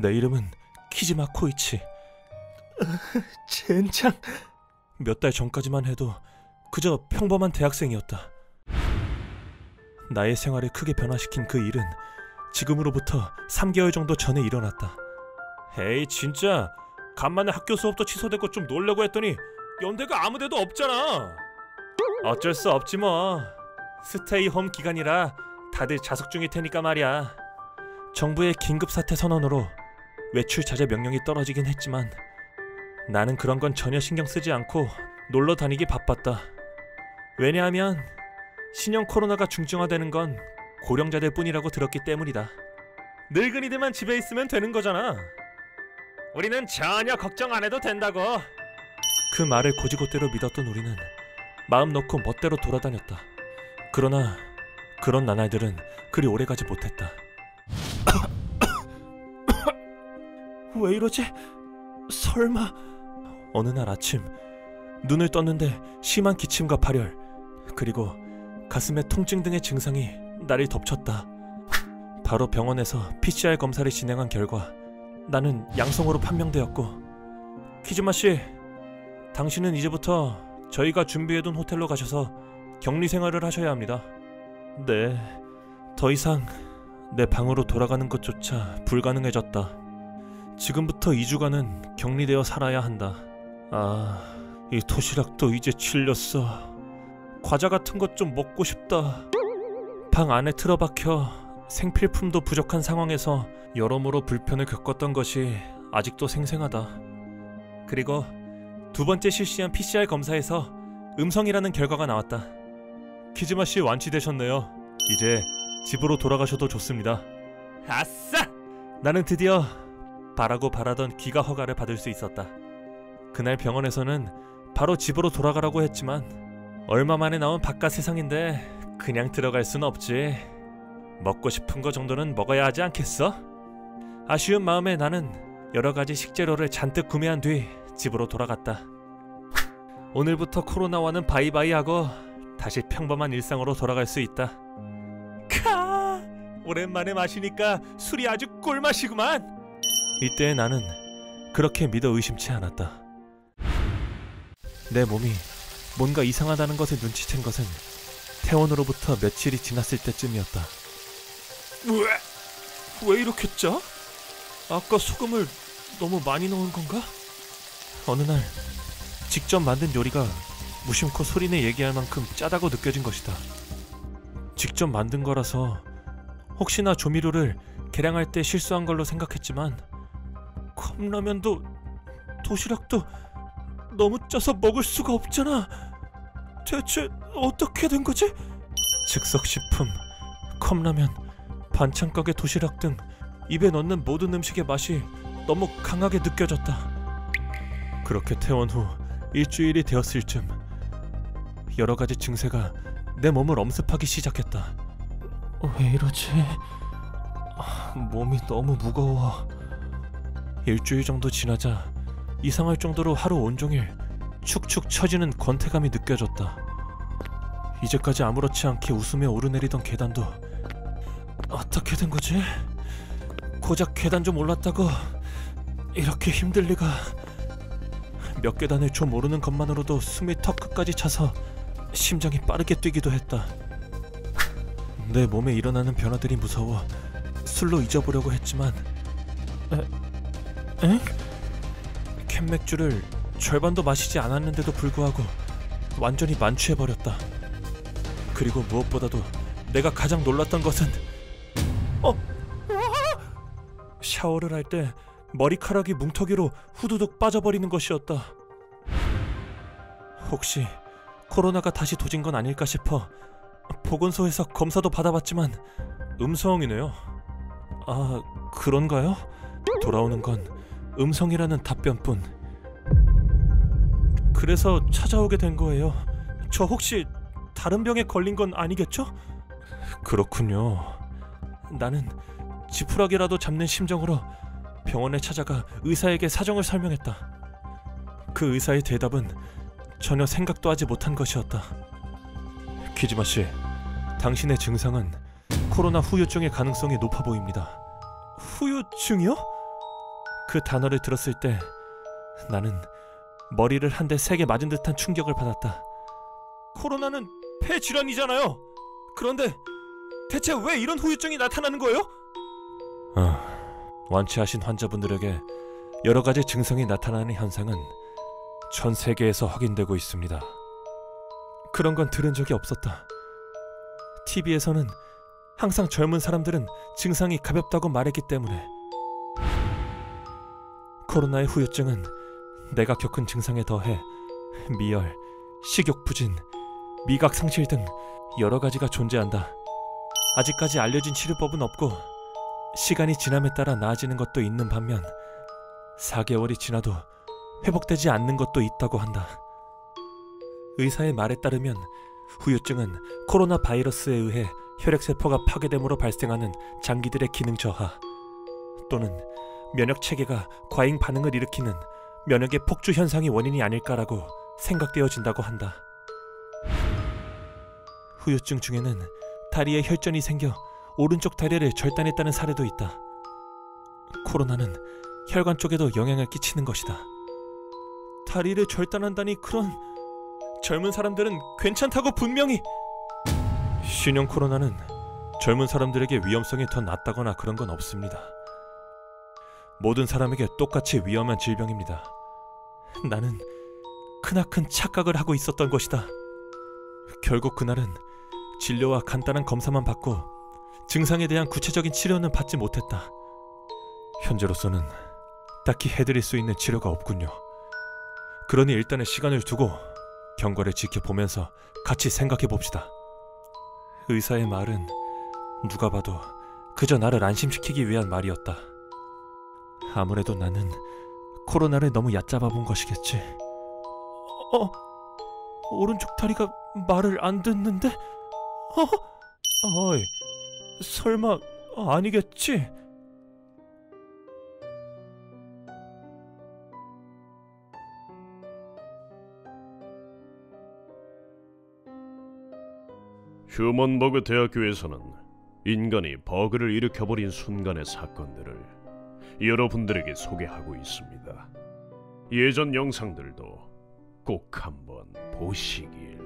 내 이름은 키지마 코이치. 젠장. 몇 달 전까지만 해도 그저 평범한 대학생이었다. 나의 생활을 크게 변화시킨 그 일은 지금으로부터 3개월 정도 전에 일어났다. 에이 진짜 간만에 학교 수업도 취소되고 좀 놀려고 했더니 연대가 아무데도 없잖아. 어쩔 수 없지 뭐. 스테이 홈 기간이라 다들 자숙 중일 테니까 말이야. 정부의 긴급사태 선언으로 외출 자제 명령이 떨어지긴 했지만 나는 그런 건 전혀 신경 쓰지 않고 놀러 다니기 바빴다. 왜냐하면 신형 코로나가 중증화되는 건 고령자들 뿐이라고 들었기 때문이다. 늙은이들만 집에 있으면 되는 거잖아. 우리는 전혀 걱정 안 해도 된다고. 그 말을 고지고대로 믿었던 우리는 마음 놓고 멋대로 돌아다녔다. 그러나 그런 나날들은 그리 오래가지 못했다. 왜 이러지? 설마... 어느 날 아침 눈을 떴는데 심한 기침과 발열, 그리고 가슴에 통증 등의 증상이 나를 덮쳤다. 바로 병원에서 PCR 검사를 진행한 결과 나는 양성으로 판명되었고, 키즈마씨, 당신은 이제부터 저희가 준비해둔 호텔로 가셔서 격리 생활을 하셔야 합니다. 네, 더 이상 내 방으로 돌아가는 것조차 불가능해졌다. 지금부터 2주간은 격리되어 살아야 한다. 이 도시락도 이제 질렸어. 과자 같은 것 좀 먹고 싶다. 방 안에 틀어박혀 생필품도 부족한 상황에서 여러모로 불편을 겪었던 것이 아직도 생생하다. 그리고 두 번째 실시한 PCR 검사에서 음성이라는 결과가 나왔다. 키즈마씨 완치되셨네요. 이제 집으로 돌아가셔도 좋습니다. 아싸! 나는 드디어 바라고 바라던 귀가 허가를 받을 수 있었다. 그날 병원에서는 바로 집으로 돌아가라고 했지만 얼마 만에 나온 바깥 세상인데 그냥 들어갈 순 없지. 먹고 싶은 거 정도는 먹어야 하지 않겠어? 아쉬운 마음에 나는 여러 가지 식재료를 잔뜩 구매한 뒤 집으로 돌아갔다. 오늘부터 코로나와는 바이바이하고 다시 평범한 일상으로 돌아갈 수 있다. 카! 오랜만에 마시니까 술이 아주 꿀맛이구만. 이때 나는 그렇게 믿어 의심치 않았다. 내 몸이 뭔가 이상하다는 것을 눈치챈 것은 퇴원으로부터 며칠이 지났을 때쯤이었다. 왜 이렇게 짜? 아까 소금을 너무 많이 넣은 건가? 어느 날 직접 만든 요리가 무심코 소리내 얘기할 만큼 짜다고 느껴진 것이다. 직접 만든 거라서 혹시나 조미료를 계량할 때 실수한 걸로 생각했지만 컵라면도 도시락도 너무 짜서 먹을 수가 없잖아. 대체 어떻게 된 거지? 즉석식품, 컵라면, 반찬 가게 도시락 등 입에 넣는 모든 음식의 맛이 너무 강하게 느껴졌다. 그렇게 퇴원 후 일주일이 되었을 쯤 여러 가지 증세가 내 몸을 엄습하기 시작했다. 왜 이러지? 몸이 너무 무거워. 일주일 정도 지나자 이상할 정도로 하루 온종일 축축 처지는 권태감이 느껴졌다. 이제까지 아무렇지 않게 웃으며 오르내리던 계단도 어떻게 된 거지? 고작 계단 좀 올랐다고 이렇게 힘들 리가. 몇 계단을 좀 오르는 것만으로도 숨이 턱 끝까지 차서 심장이 빠르게 뛰기도 했다. 내 몸에 일어나는 변화들이 무서워 술로 잊어보려고 했지만 캔맥주를 절반도 마시지 않았는데도 불구하고 완전히 만취해버렸다. 그리고 무엇보다도 내가 가장 놀랐던 것은 샤워를 할 때 머리카락이 뭉텅이로 후두둑 빠져버리는 것이었다. 혹시 코로나가 다시 도진 건 아닐까 싶어 보건소에서 검사도 받아봤지만 음성이네요. 아, 그런가요? 돌아오는 건 음성이라는 답변뿐. 그래서 찾아오게 된 거예요. 저 혹시 다른 병에 걸린 건 아니겠죠? 그렇군요. 나는 지푸라기라도 잡는 심정으로 병원에 찾아가 의사에게 사정을 설명했다. 그 의사의 대답은 전혀 생각도 하지 못한 것이었다. 키지마씨, 당신의 증상은 코로나 후유증의 가능성이 높아 보입니다. 후유증이요? 그 단어를 들었을 때 나는 머리를 한 대 세게 맞은 듯한 충격을 받았다. 코로나는 폐질환이잖아요. 그런데 대체 왜 이런 후유증이 나타나는 거예요? 완치하신 환자분들에게 여러 가지 증상이 나타나는 현상은 전 세계에서 확인되고 있습니다. 그런 건 들은 적이 없었다. TV에서는 항상 젊은 사람들은 증상이 가볍다고 말했기 때문에. 코로나의 후유증은 내가 겪은 증상에 더해 미열, 식욕 부진, 미각 상실 등 여러 가지가 존재한다. 아직까지 알려진 치료법은 없고 시간이 지남에 따라 나아지는 것도 있는 반면 4개월이 지나도 회복되지 않는 것도 있다고 한다. 의사의 말에 따르면 후유증은 코로나 바이러스에 의해 혈액세포가 파괴됨으로 발생하는 장기들의 기능 저하 또는 면역 체계가 과잉 반응을 일으키는 면역의 폭주 현상이 원인이 아닐까라고 생각되어진다고 한다. 후유증 중에는 다리에 혈전이 생겨 오른쪽 다리를 절단했다는 사례도 있다. 코로나는 혈관 쪽에도 영향을 끼치는 것이다. 다리를 절단한다니 그런 젊은 사람들은 괜찮다고 분명히. 신형 코로나는 젊은 사람들에게 위험성이 더 낮다거나 그런 건 없습니다. 모든 사람에게 똑같이 위험한 질병입니다. 나는 크나큰 착각을 하고 있었던 것이다. 결국 그날은 진료와 간단한 검사만 받고 증상에 대한 구체적인 치료는 받지 못했다. 현재로서는 딱히 해드릴 수 있는 치료가 없군요. 그러니 일단은 시간을 두고 경과를 지켜보면서 같이 생각해 봅시다. 의사의 말은 누가 봐도 그저 나를 안심시키기 위한 말이었다. 아무래도 나는 코로나를 너무 얕잡아 본 것이겠지. 오른쪽 다리가 말을 안 듣는데? 어이, 설마 아니겠지? 휴먼버그 대학교에서는 인간이 버그를 일으켜버린 순간의 사건들을 여러분들에게 소개하고 있습니다. 예전 영상들도 꼭 한번 보시길.